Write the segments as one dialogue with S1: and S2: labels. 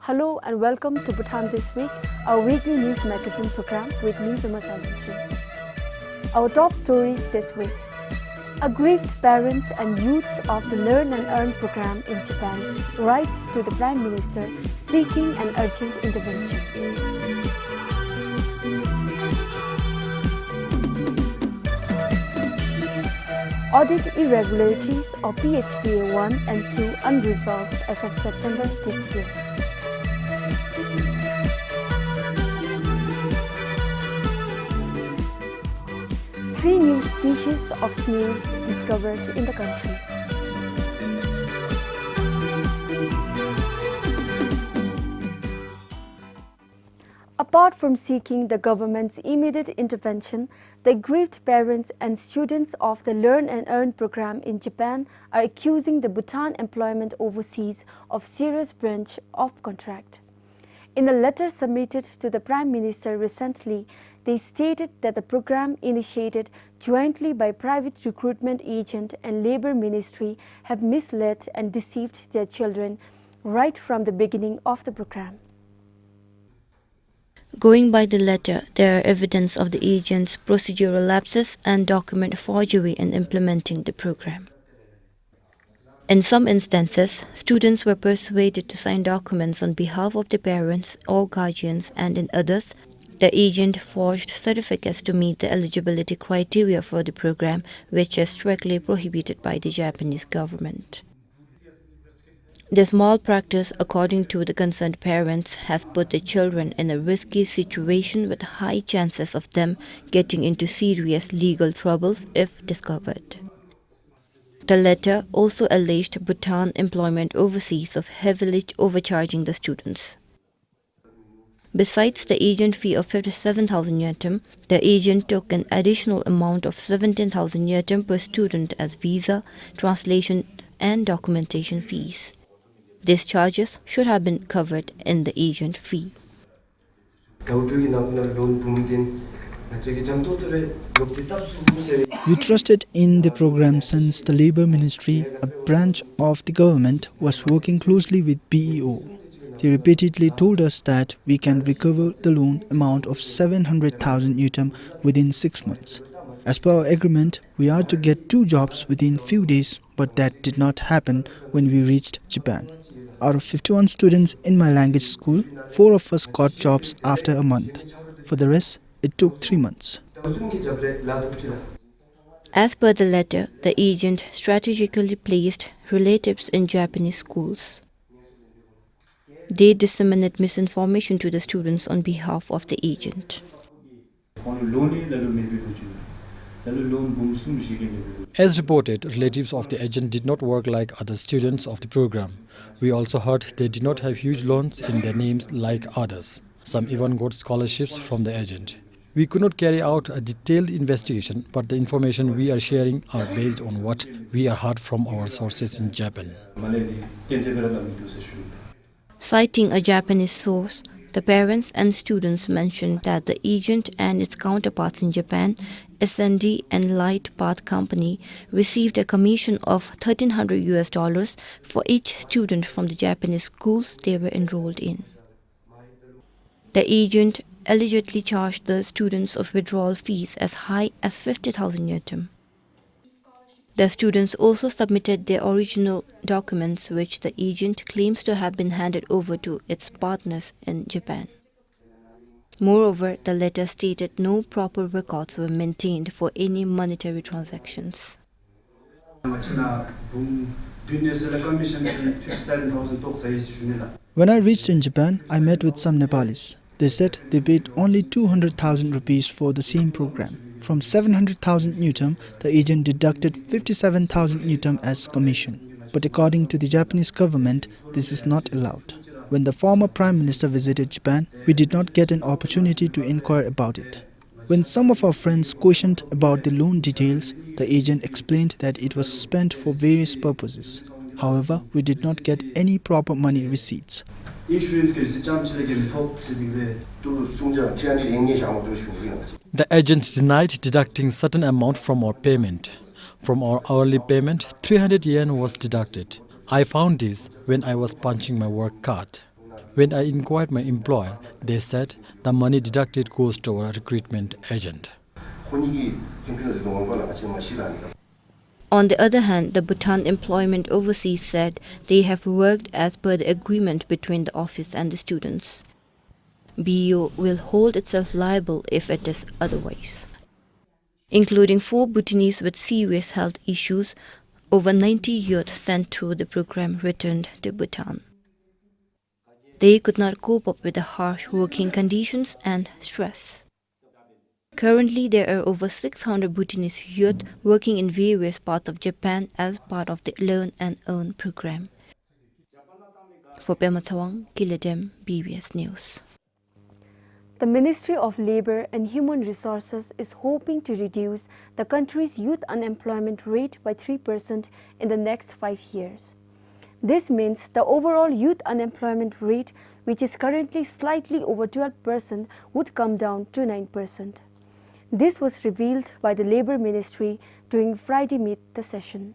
S1: Hello and welcome to Bhutan This Week, our weekly news magazine program with me, Bima Sandhya. Our top stories this week. Aggrieved parents and youths of the Learn and Earn program in Japan write to the Prime Minister seeking an urgent intervention. Audit irregularities of PHPA 1 and 2 unresolved as of September this year. Three new species of snails discovered in the country. Apart from seeking the government's immediate intervention, the aggrieved parents and students of the Learn and Earn program in Japan are accusing the Bhutan Employment Overseas of serious breach of contract. In a letter submitted to the Prime Minister recently, they stated that the program initiated jointly by private recruitment agent and Labour Ministry have misled and deceived their children right from the beginning of the program.
S2: Going by the letter, there are evidence of the agent's procedural lapses and document forgery in implementing the program. In some instances, students were persuaded to sign documents on behalf of their parents or guardians, and in others, the agent forged certificates to meet the eligibility criteria for the program, which is strictly prohibited by the Japanese government. This malpractice, according to the concerned parents, has put the children in a risky situation with high chances of them getting into serious legal troubles if discovered. The letter also alleged Bhutan Employment Overseas of heavily overcharging the students. Besides the agent fee of 57,000 yuan, the agent took an additional amount of 17,000 yuan per student as visa, translation and documentation fees. These charges should have been covered in the agent fee.
S3: We trusted in the program since the Labour Ministry, a branch of the government, was working closely with BEO. They repeatedly told us that we can recover the loan amount of 700,000 yuan within 6 months. As per our agreement, we are to get 2 jobs within few days, but that did not happen when we reached Japan. Out of 51 students in my language school, 4 of us got jobs after a month. For the rest, it took 3 months.
S2: As per the letter, the agent strategically placed relatives in Japanese schools. They disseminate misinformation to the students on behalf of the agent.
S4: As reported, relatives of the agent did not work like other students of the program. We also heard they did not have huge loans in their names like others. Some even got scholarships from the agent. We could not carry out a detailed investigation, but the information we are sharing are based on what we are heard from our sources in Japan.
S2: Citing a Japanese source, the parents and students mentioned that the agent and its counterparts in Japan, S&D and Light Path Company, received a commission of $1,300 for each student from the Japanese schools they were enrolled in. The agent allegedly charged the students of withdrawal fees as high as 50,000 yuan. The students also submitted their original documents, which the agent claims to have been handed over to its partners in Japan. Moreover, the letter stated no proper records were maintained for any monetary transactions.
S3: When I reached in Japan, I met with some Nepalis. They said they paid only 200,000 rupees for the same program. From 700,000 yuan, the agent deducted 57,000 yuan as commission. But according to the Japanese government, this is not allowed. When the former Prime Minister visited Japan, we did not get an opportunity to inquire about it. When some of our friends questioned about the loan details, the agent explained that it was spent for various purposes. However, we did not get any proper money receipts.
S4: The agent denied deducting certain amount from our payment. From our hourly payment, 300 yen was deducted. I found this when I was punching my work card. When I inquired my employer, they said the money deducted goes to our recruitment agent.
S2: On the other hand, the Bhutan Employment Overseas said they have worked as per the agreement between the office and the students. BEO will hold itself liable if it is otherwise. Including 4 Bhutanese with serious health issues, over 90 youth sent through the program returned to Bhutan. They could not cope up with the harsh working conditions and stress. Currently, there are over 600 Bhutanese youth working in various parts of Japan as part of the Learn and Earn program. For Pema Thawang, Kiladem, BBS News.
S1: The Ministry of Labour and Human Resources is hoping to reduce the country's youth unemployment rate by 3% in the next 5 years. This means the overall youth unemployment rate, which is currently slightly over 12%, would come down to 9%. This was revealed by the Labour Ministry during Friday Meet the session.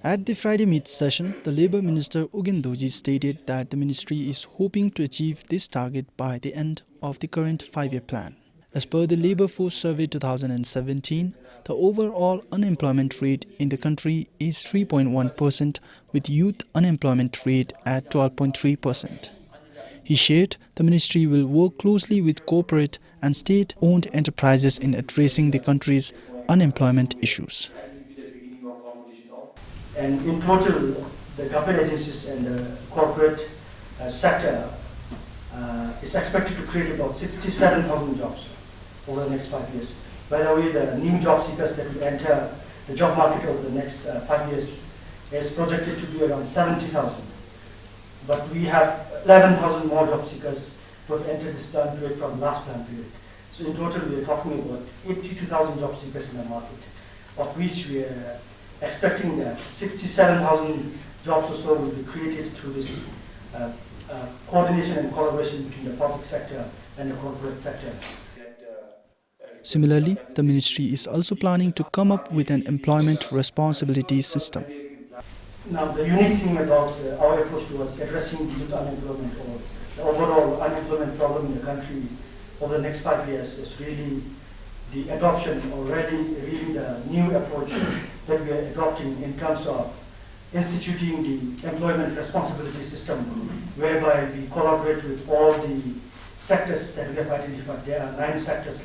S3: At the Friday Meet session, the Labour Minister Ugindoji stated that the ministry is hoping to achieve this target by the end of the current 5-year plan. As per the Labour Force Survey 2017, the overall unemployment rate in the country is 3.1%, with youth unemployment rate at 12.3%. He shared the ministry will work closely with corporate and state-owned enterprises in addressing the country's unemployment issues.
S5: And in total, the government agencies and the corporate sector is expected to create about 67,000 jobs over the next 5 years. By the way, the new job seekers that will enter the job market over the next 5 years is projected to be around 70,000. But we have 11,000 more job seekers who have entered this plan period from last plan period. So in total, we are talking about 82,000 job seekers in the market, of which we are expecting that 67,000 jobs or so will be created through this coordination and collaboration between the public sector and the corporate sector.
S3: Similarly, the ministry is also planning to come up with an employment responsibility system.
S5: Now, the unique thing about our approach towards addressing youth unemployment or the overall unemployment problem in the country over the next 5 years is really the adoption or really the new approach that we are adopting in terms of instituting the employment responsibility system, whereby we collaborate with all the sectors that we have identified. There are 9 sectors,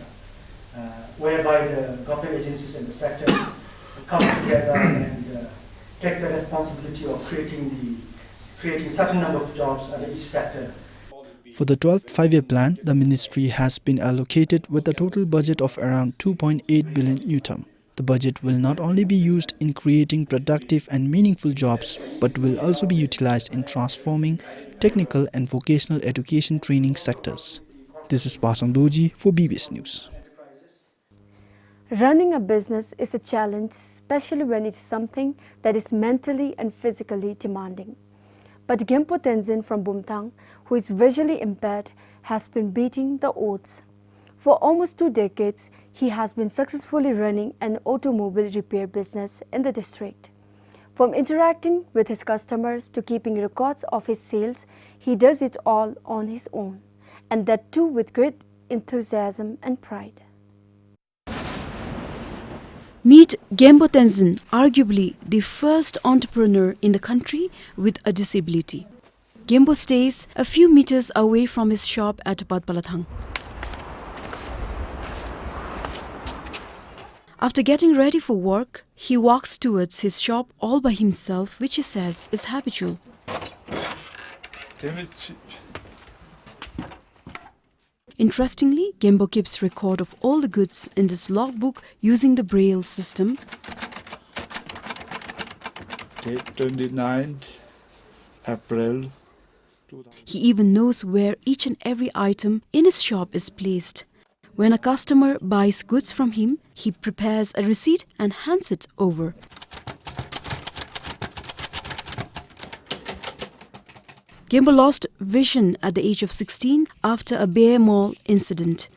S5: whereby the government agencies and the sectors come together and take the responsibility of creating certain number of jobs under each sector.
S3: For the 12th 5-year plan, the ministry has been allocated with a total budget of around 2.8 billion Newton. The budget will not only be used in creating productive and meaningful jobs, but will also be utilized in transforming technical and vocational education training sectors. This is Pasang Doji for BBS News.
S1: Running a business is a challenge, especially when it is something that is mentally and physically demanding. But Gempo Tenzin from Bumthang, who is visually impaired, has been beating the odds. For almost 2 decades, he has been successfully running an automobile repair business in the district. From interacting with his customers to keeping records of his sales, he does it all on his own, and that too with great enthusiasm and pride.
S6: Meet Gempo Tenzin, arguably the first entrepreneur in the country with a disability. Gempo stays a few meters away from his shop at Patpalathang. After getting ready for work, he walks towards his shop all by himself, which he says is habitual. Interestingly, Gempo keeps record of all the goods in this logbook using the Braille system.
S7: Date 29th April.
S6: He even knows where each and every item in his shop is placed. When a customer buys goods from him, he prepares a receipt and hands it over. Gempo lost vision at the age of 16 after a bear maul incident.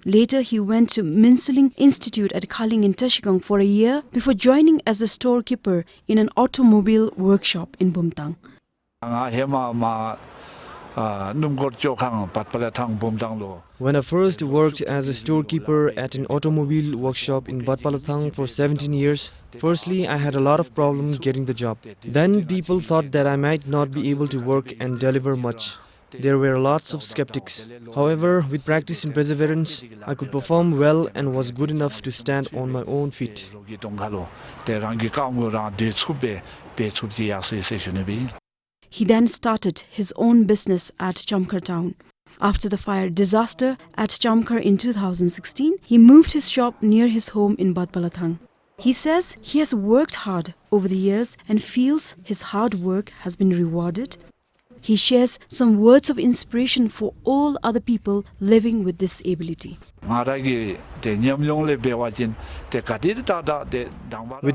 S6: Later, he went to Smuggling Institute at Khaling in Tashikang for a year before joining as a storekeeper in an automobile workshop in Bumthang.
S8: When I first worked as a storekeeper at an automobile workshop in Batpalathang for 17 years, firstly I had a lot of problems getting the job. Then people thought that I might not be able to work and deliver much. There were lots of skeptics. However, with practice and perseverance, I could perform well and was good enough to stand on my own feet.
S6: He then started his own business at Chamkar town. After the fire disaster at Chamkar in 2016, he moved his shop near his home in Batpalathang. He says he has worked hard over the years and feels his hard work has been rewarded. He shares some words of inspiration for all other people living with disability.
S8: With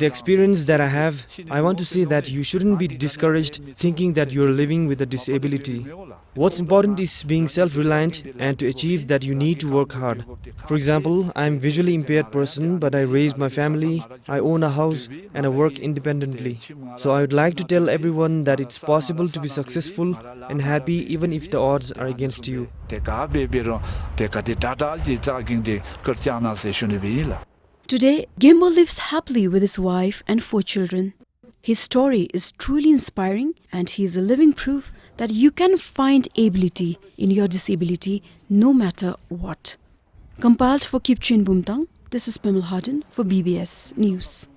S8: the experience that I have, I want to say that you shouldn't be discouraged thinking that you're living with a disability. What's important is being self-reliant, and to achieve that you need to work hard. For example, I'm a visually impaired person, but I raised my family, I own a house, and I work independently. So I would like to tell everyone that it's possible to be successful and happy even if the odds are against you.
S6: Today, Gembo lives happily with his wife and 4 children. His story is truly inspiring, and he is a living proof that you can find ability in your disability no matter what. Compiled for Kipchin Bumtang, this is Pamela Harden for BBS News.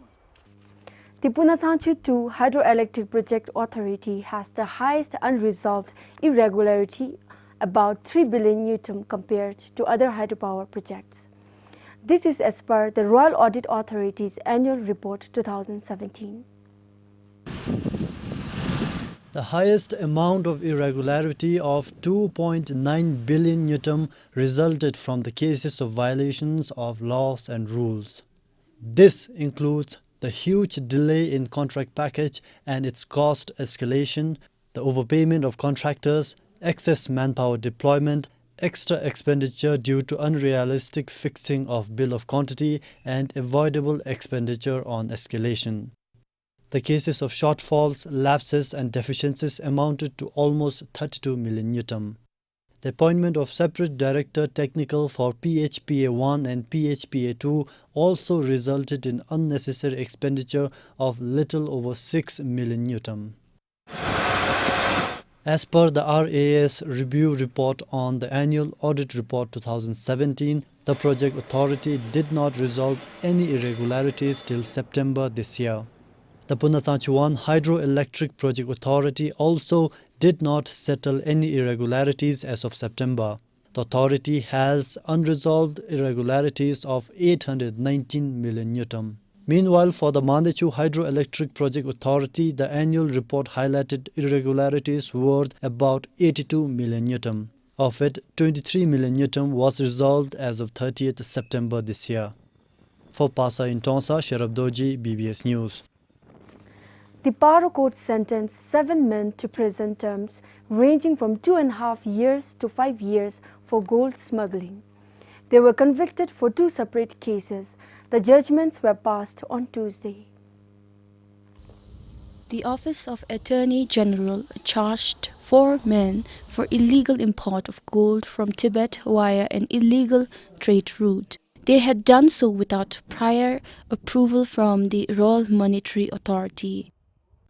S1: The Punasangchu 2 Hydroelectric Project Authority has the highest unresolved irregularity, about 3 billion Newton compared to other hydropower projects. This is as per the Royal Audit Authority's Annual Report 2017.
S9: The highest amount of irregularity of 2.9 billion Newton resulted from the cases of violations of laws and rules. This includes the huge delay in contract package and its cost escalation, the overpayment of contractors, excess manpower deployment, extra expenditure due to unrealistic fixing of bill of quantity, and avoidable expenditure on escalation. The cases of shortfalls, lapses and deficiencies amounted to almost 32 million Newton. The appointment of separate director technical for PHPA1 and PHPA2 also resulted in unnecessary expenditure of little over 6 million Newton. As per the RAS review report on the Annual Audit Report 2017, the project authority did not resolve any irregularities till September this year. The Punasangchu 1 Hydroelectric Project Authority also did not settle any irregularities as of September. The authority has unresolved irregularities of 819 million Newton. Meanwhile, for the Mandechu Hydroelectric Project Authority, the annual report highlighted irregularities worth about 82 million Newton. Of it, 23 million Newton was resolved as of 30th September this year. For Pasa in Tonsa, Sharab Doji, BBS News.
S1: The Paro Court sentenced 7 men to prison terms ranging from 2.5 years to 5 years for gold smuggling. They were convicted for 2 separate cases. The judgments were passed on Tuesday.
S10: The Office of Attorney General charged 4 men for illegal import of gold from Tibet via an illegal trade route. They had done so without prior approval from the Royal Monetary Authority.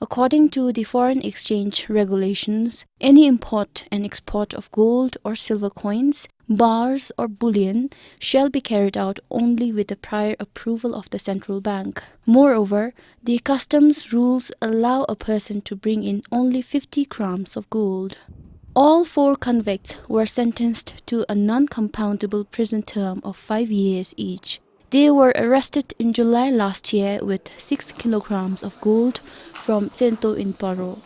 S10: According to the foreign exchange regulations, any import and export of gold or silver coins, bars or bullion shall be carried out only with the prior approval of the central bank. Moreover, the customs rules allow a person to bring in only 50 grams of gold. All 4 convicts were sentenced to a non-compoundable prison term of 5 years each. They were arrested in July last year with 6 kilograms of gold from Cento in Paro.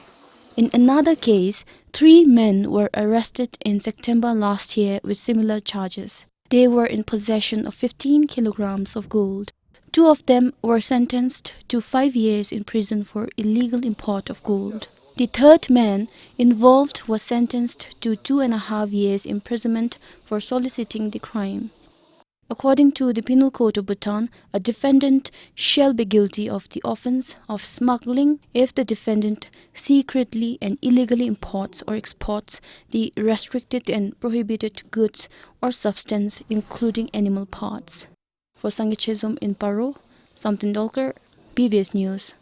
S10: In another case, 3 men were arrested in September last year with similar charges. They were in possession of 15 kilograms of gold. 2 of them were sentenced to 5 years in prison for illegal import of gold. The 3rd man involved was sentenced to 2.5 years imprisonment for soliciting the crime. According to the Penal Code of Bhutan, a defendant shall be guilty of the offence of smuggling if the defendant secretly and illegally imports or exports the restricted and prohibited goods or substance, including animal parts. For Sangachezum in Paro, Samtin Dolkar, PBS News.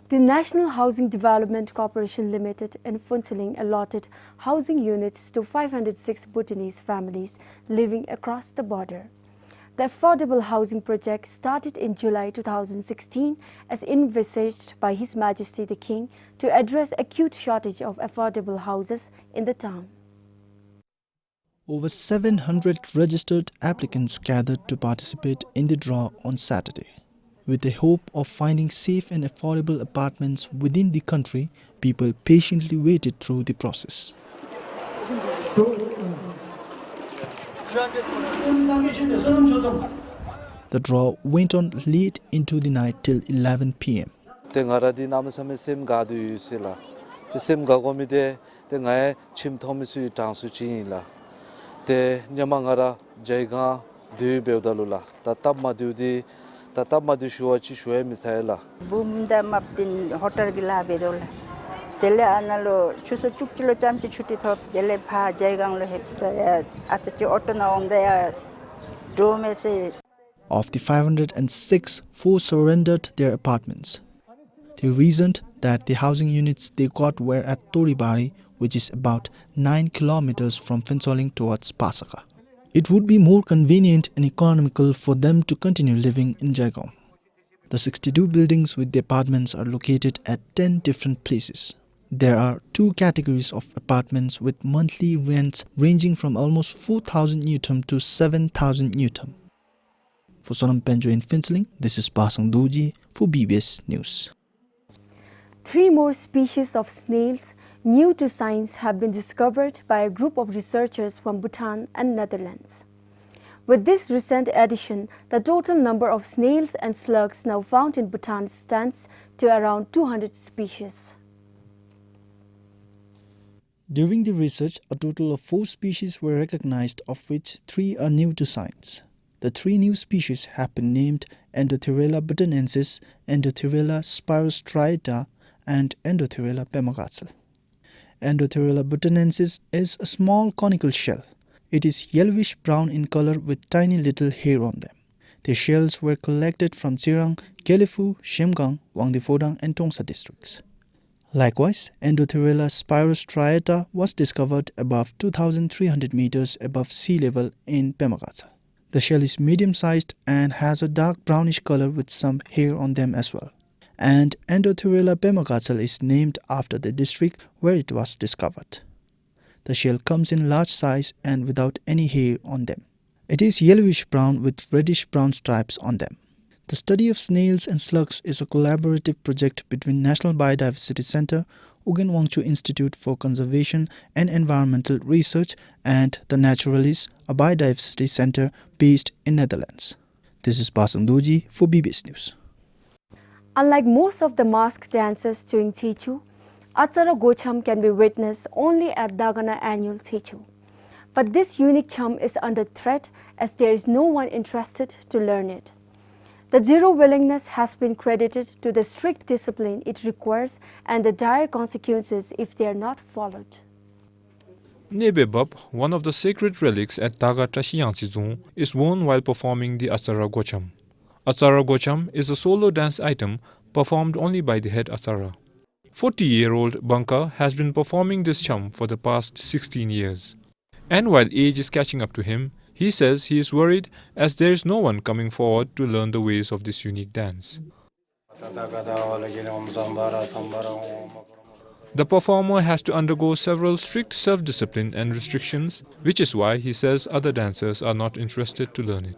S1: The National Housing Development Corporation Limited in Phuntsuling allotted housing units to 506 Bhutanese families living across the border. The affordable housing project started in July 2016 as envisaged by His Majesty the King to address acute shortage of affordable houses in the town.
S3: Over 700 registered applicants gathered to participate in the draw on Saturday. With the hope of finding safe and affordable apartments within the country, people patiently waited through the process. The draw went on late into the night till 11 p.m.
S11: Bumda maptin hotel gila bedol. Tele analo chusa chukchilo chamchi chuti thop dele pha jaigang lo hep achachi auto na omda do me se.
S3: Of the 506, 4 surrendered their apartments. They reasoned that the housing units they got were at Toribari, which is about 9 kilometers from Phuntsuling towards Pasaka. It would be more convenient and economical for them to continue living in Jaigam. The 62 buildings with the apartments are located at 10 different places. There are 2 categories of apartments with monthly rents ranging from almost 4,000 Newton to 7,000 Newton. For Sonam Penjo in Phuntsuling, this is Pasang Doji for BBS News.
S1: 3 more species of snails new to science have been discovered by a group of researchers from Bhutan and Netherlands. With this recent addition, the total number of snails and slugs now found in Bhutan stands to around 200 species.
S3: During the research, a total of 4 species were recognized, of which 3 are new to science. The 3 new species have been named Endotherella bhutanensis, Endotherella spirostriata, and Endotherella pemagatsel. Endotherella bhutanensis is a small conical shell. It is yellowish-brown in color with tiny little hair on them. The shells were collected from Chirang, Kelifu, Shimgang, Wangdi-Fodang and Tongsa districts. Likewise, Endotherella spirostriata was discovered above 2,300 meters above sea level in Pemagatsel. The shell is medium-sized and has a dark brownish color with some hair on them as well. And Endotherella pemagatsel is named after the district where it was discovered. The shell comes in large size and without any hair on them. It is yellowish-brown with reddish-brown stripes on them. The study of snails and slugs is a collaborative project between National Biodiversity Center, Ugen Wangchu Institute for Conservation and Environmental Research, and the Naturalis, a biodiversity center based in Netherlands. This is Pasang Doji for BBS News.
S1: Unlike most of the masked dances during Techu, Asura Chum can be witnessed only at Dagana annual Techu. But this unique chum is under threat as there is no one interested to learn it. The zero willingness has been credited to the strict discipline it requires and the dire consequences if they are not followed.
S12: Nebebab, one of the sacred relics at Dga Buxum, is worn while performing the Asura Chum. Asura Chum is a solo dance item performed only by the head Asura. 40-year-old Banka has been performing this chum for the past 16 years. And while age is catching up to him, he says he is worried as there is no one coming forward to learn the ways of this unique dance. The performer has to undergo several strict self-discipline and restrictions, which is why he says other dancers are not interested to learn it.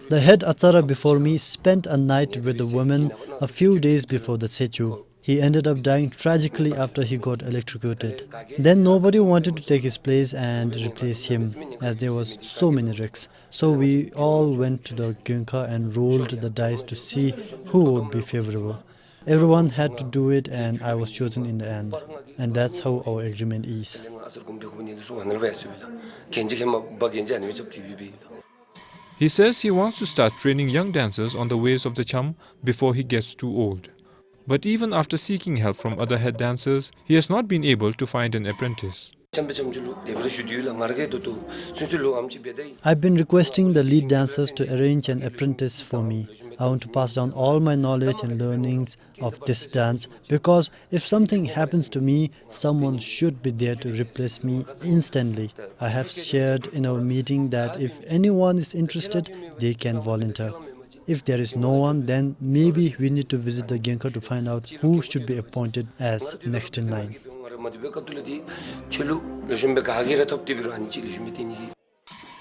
S9: The head Asura before me spent a night with the women a few days before the Sechu. He ended up dying tragically after he got electrocuted. Then nobody wanted to take his place and replace him, as there was so many risks. So we all went to the Gyunka and rolled the dice to see who would be favorable. Everyone had to do it, and I was chosen in the end. And that's how our agreement is.
S12: He says he wants to start training young dancers on the ways of the Chum before he gets too old. But even after seeking help from other head dancers, he has not been able to find an apprentice.
S9: I've been requesting the lead dancers to arrange an apprentice for me. I want to pass down all my knowledge and learnings of this dance, because if something happens to me, someone should be there to replace me instantly. I have shared in our meeting that if anyone is interested, they can volunteer. If there is no one, then maybe we need to visit the Gyeongkar to find out who should be appointed as next in line.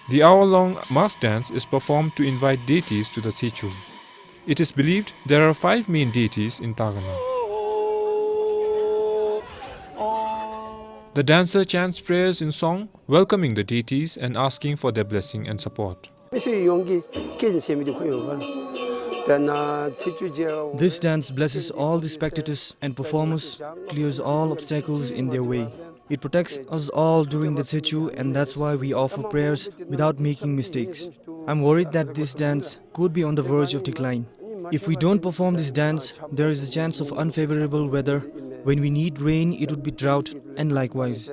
S12: The hour-long mask dance is performed to invite deities to the Sechu. It is believed there are 5 main deities in Tagana. The dancer chants prayers in song, welcoming the deities and asking for their blessing and support.
S8: This dance blesses all the spectators and performers, clears all obstacles in their way. It protects us all during the Sechu, and that's why we offer prayers without making mistakes. I'm worried that this dance could be on the verge of decline. If we don't perform this dance, there is a chance of unfavorable weather. When we need rain, it would be drought, and likewise.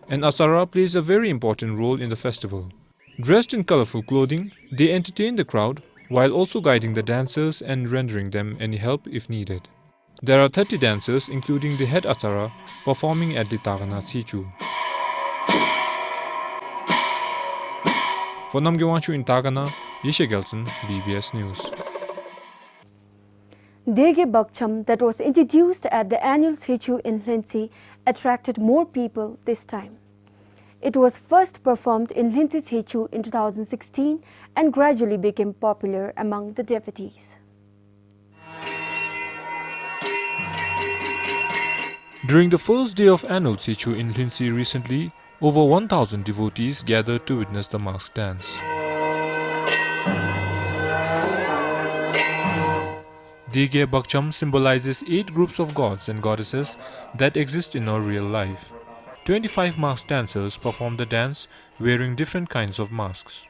S12: And Asura plays a very important role in the festival. Dressed in colorful clothing, they entertain the crowd while also guiding the dancers and rendering them any help if needed. There are 30 dancers, including the head Asura, performing at the Tagana Sechu. For Namgyewanshu in Tagana, Yishe Gelson, BBS News.
S1: Dga Buxum, that was introduced at the annual Sechu in Linsi, attracted more people this time. It was first performed in Linsi Sechu in 2016 and gradually became popular among the devotees.
S12: During the first day of annual Sechu in Linsi recently, over 1,000 devotees gathered to witness the mask dance. Dga Buxum symbolizes 8 groups of gods and goddesses that exist in our real life. 25 masked dancers perform the dance wearing different kinds of masks.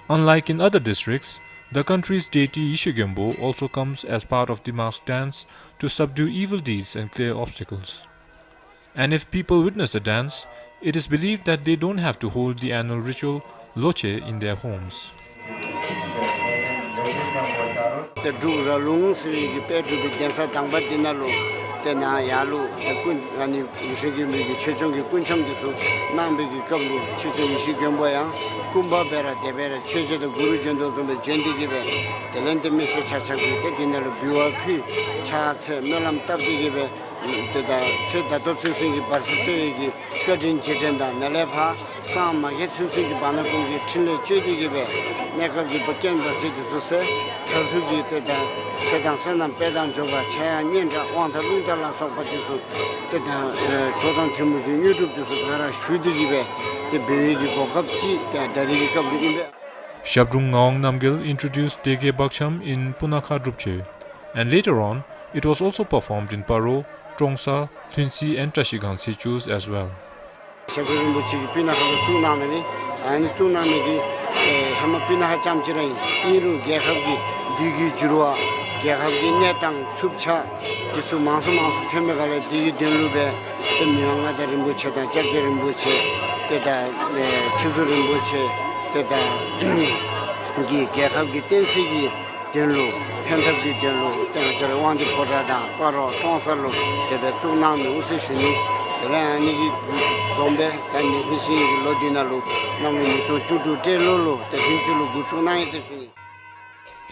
S12: Unlike in other districts, the country's deity Ishigembo also comes as part of the mask dance to subdue evil deeds and clear obstacles. And if people witness the dance, it is believed that they don't have to hold the annual ritual Loche in their homes. Shabdrung Ngong Namgil introduced Dga Buxum in Punakha Drupche, and later on it was also performed in Paro, Trongsa, Thunsi and Trashigan Sechus as well.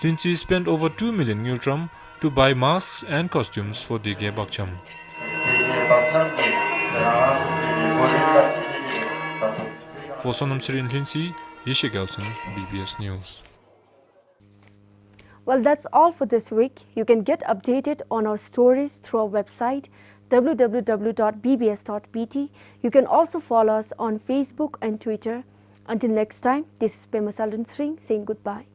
S12: Lindsay spent over 2 million Neutrum to buy masks and costumes for Dga Buxum. For Sonam Sri and Lindsay, Yeshe Gelson, BBS News.
S1: Well, that's all for this week. You can get updated on our stories through our website www.bbs.pt. You can also follow us on Facebook and Twitter. Until next time, this is Pema Saldun Sring saying goodbye.